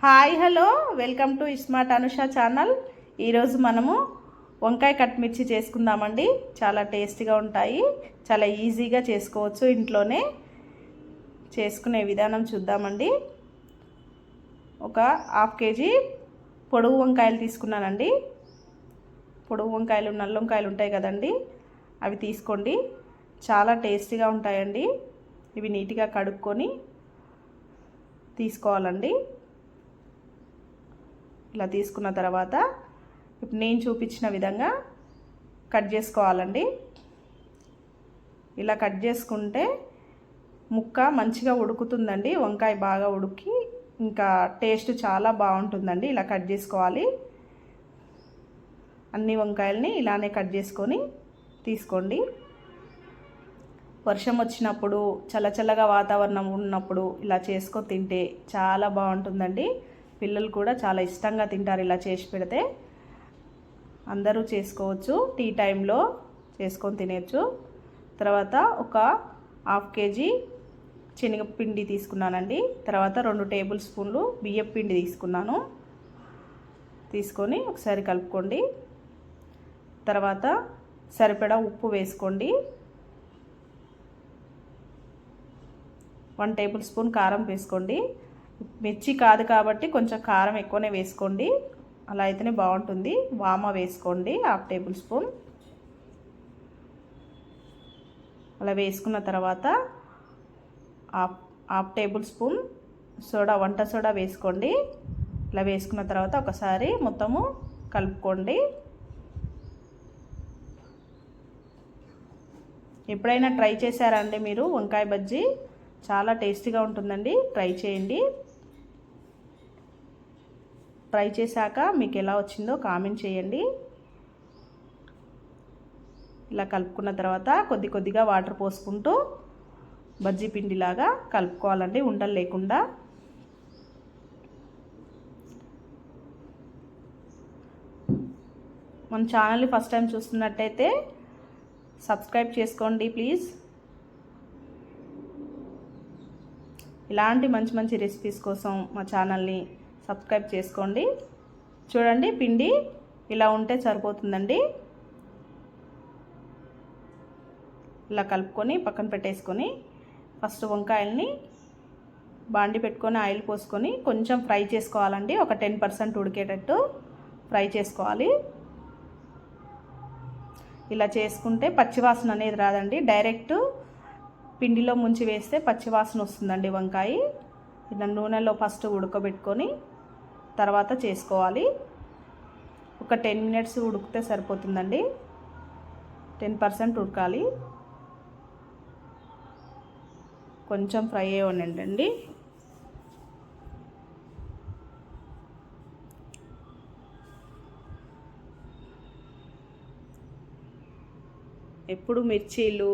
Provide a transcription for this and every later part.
Hi hello welcome to smart Anusha channel. ఈరోజు మనము వంకాయ కట్ మిర్చి చేసుకుందామండి. చాలా టేస్టీగా ఉంటాయి, చాలా ఈజీగా చేసుకోవచ్చు. ఇంట్లోనే చేసుకునే విధానం చూద్దామండి. ఒక హాఫ్ కేజీ పొడవు వంకాయలు తీసుకున్నానండి. పొడవు వంకాయలు, నల్ల వంకాయలు ఉంటాయి కదండి, అవి తీసుకోండి. చాలా టేస్టీగా ఉంటాయండి. ఇవి నీట్గా కడుక్కొని తీసుకోవాలండి. ఇలా తీసుకున్న తర్వాత ఇప్పుడు నేను చూపించిన విధంగా కట్ చేసుకోవాలండి. ఇలా కట్ చేసుకుంటే ముక్క మంచిగా ఉడుకుతుందండి. వంకాయ బాగా ఉడికి ఇంకా టేస్ట్ చాలా బాగుంటుందండి. ఇలా కట్ చేసుకోవాలి. అన్ని వంకాయల్ని ఇలానే కట్ చేసుకొని తీసుకోండి. వర్షం వచ్చినప్పుడు, చల్లచల్లగా వాతావరణం ఉన్నప్పుడు ఇలా చేసుకొని తింటే చాలా బాగుంటుందండి. పిల్లలు కూడా చాలా ఇష్టంగా తింటారు. ఇలా చేసి పెడితే అందరూ చేసుకోవచ్చు. టీ టైంలో చేసుకొని తినేయచ్చు. తర్వాత ఒక హాఫ్ కేజీ శనగపిండి తీసుకున్నానండి. తర్వాత 2 టేబుల్ స్పూన్లు బియ్యం పిండి తీసుకున్నాను. తీసుకొని ఒకసారి కలుపుకోండి. తర్వాత సరిపడా ఉప్పు వేసుకోండి. 1 టేబుల్ స్పూన్ కారం వేసుకోండి. మిర్చి కాదు కాబట్టి కొంచెం కారం ఎక్కువనే వేసుకోండి, అలా అయితేనే బాగుంటుంది. వామ వేసుకోండి 1/2 టేబుల్ స్పూన్. అలా వేసుకున్న తర్వాత 1/2 టేబుల్ స్పూన్ వంట సోడా వేసుకోండి. ఇలా వేసుకున్న తర్వాత ఒకసారి మొత్తము కలుపుకోండి. ఎప్పుడైనా ట్రై చేశారండి మీరు వంకాయ బజ్జీ? చాలా టేస్టీగా ఉంటుందండి. ట్రై చేయండి. ట్రై చేశాక మీకు ఎలా వచ్చిందో కామెంట్ చేయండి. ఇలా కలుపుకున్న తర్వాత కొద్ది కొద్దిగా వాటర్ పోసుకుంటూ బజ్జీ పిండిలాగా కలుపుకోవాలండి, ఉండలు లేకుండా. మన ఛానల్ని ఫస్ట్ టైం చూస్తున్నట్టయితే సబ్స్క్రైబ్ చేసుకోండి ప్లీజ్. ఇలాంటి మంచి మంచి రెసిపీస్ కోసం మా ఛానల్ని సబ్స్క్రైబ్ చేసుకోండి. చూడండి, పిండి ఇలా ఉంటే సరిపోతుందండి. ఇలా కలుపుకొని పక్కన పెట్టేసుకొని ఫస్ట్ వంకాయల్ని బాండి పెట్టుకొని ఆయిల్ పోసుకొని కొంచెం ఫ్రై చేసుకోవాలండి. ఒక 10% ఉడికేటట్టు ఫ్రై చేసుకోవాలి. ఇలా చేసుకుంటే పచ్చివాసన అనేది రాదండి. డైరెక్ట్ పిండిలో ముంచి వేస్తే పచ్చివాసన వస్తుందండి వంకాయ. ఇలా నూనెలో ఫస్ట్ ఉడకబెట్టుకొని తర్వాత చేసుకోవాలి. ఒక 10 మినిట్స్ ఉడికితే సరిపోతుందండి. 10% ఉడకాలి. కొంచెం ఫ్రై అవ్వనండి. ఎప్పుడు మిర్చీలు,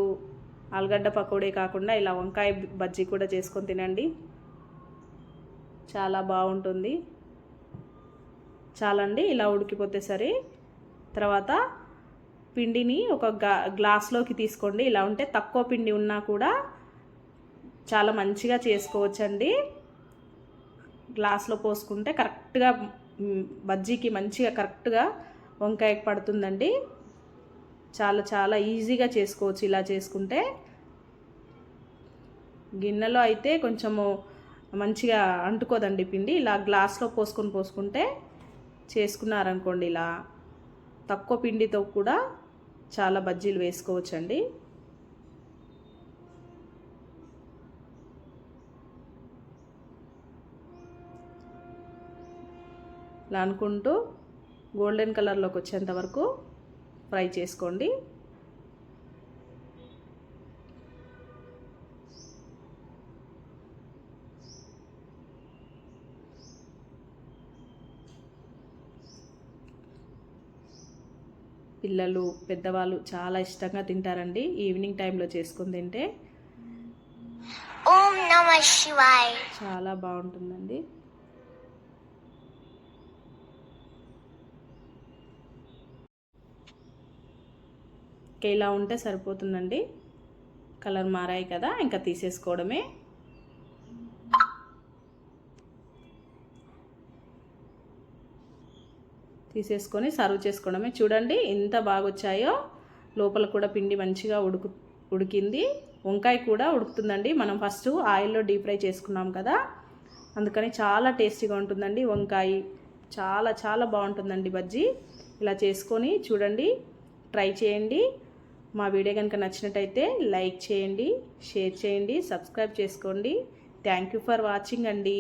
ఆలుగడ్డ పకోడీ కాకుండా ఇలా వంకాయ బజ్జీ కూడా చేసుకొని తినండి. చాలా బాగుంటుంది. చాలండి, ఇలా ఉడికిపోతే సరే. తర్వాత పిండిని ఒక గ్లాస్లోకి తీసుకోండి. ఇలా ఉంటే తక్కువ పిండి ఉన్నా కూడా చాలా మంచిగా చేసుకోవచ్చండి. గ్లాస్లో పోసుకుంటే కరెక్ట్గా బజ్జీకి మంచిగా కరెక్ట్గా వంకాయకి పడుతుందండి. చాలా చాలా ఈజీగా చేసుకోవచ్చు ఇలా చేసుకుంటే. గిన్నెలో అయితే కొంచెము మంచిగా అంటుకోదండి పిండి. ఇలా గ్లాస్లో పోసుకుంటే చేసుకున్నారనుకోండి, ఇలా తక్కువ పిండితో కూడా చాలా బజ్జీలు వేసుకోవచ్చండి. ఇలా అనుకుంటూ గోల్డెన్ కలర్లోకి వచ్చేంత వరకు ఫ్రై చేసుకోండి. పిల్లలు, పెద్దవాళ్ళు చాలా ఇష్టంగా తింటారండి. ఈవినింగ్ టైంలో చేసుకొని తింటే ఓం నమః శివాయ చాలా బాగుంటుందండి. ఇలా ఉంటే సరిపోతుందండి. కలర్ మారాయి కదా, ఇంకా తీసేసుకోవడమే. తీసేసుకొని సర్వ్ చేసుకోవడమే. చూడండి ఎంత బాగా వచ్చాయో. లోపల కూడా పిండి మంచిగా ఉడికింది. వంకాయ కూడా ఉడుకుతుందండి. మనం ఫస్ట్ ఆయిల్లో డీప్ ఫ్రై చేసుకున్నాం కదా, అందుకని చాలా టేస్టీగా ఉంటుందండి వంకాయ. చాలా చాలా బాగుంటుందండి బజ్జీ. ఇలా చేసుకొని చూడండి, ట్రై చేయండి. మా వీడియో కనుక నచ్చినట్టయితే లైక్ చేయండి, షేర్ చేయండి, సబ్స్క్రైబ్ చేసుకోండి. థ్యాంక్ యూ ఫర్ వాచింగ్ అండి.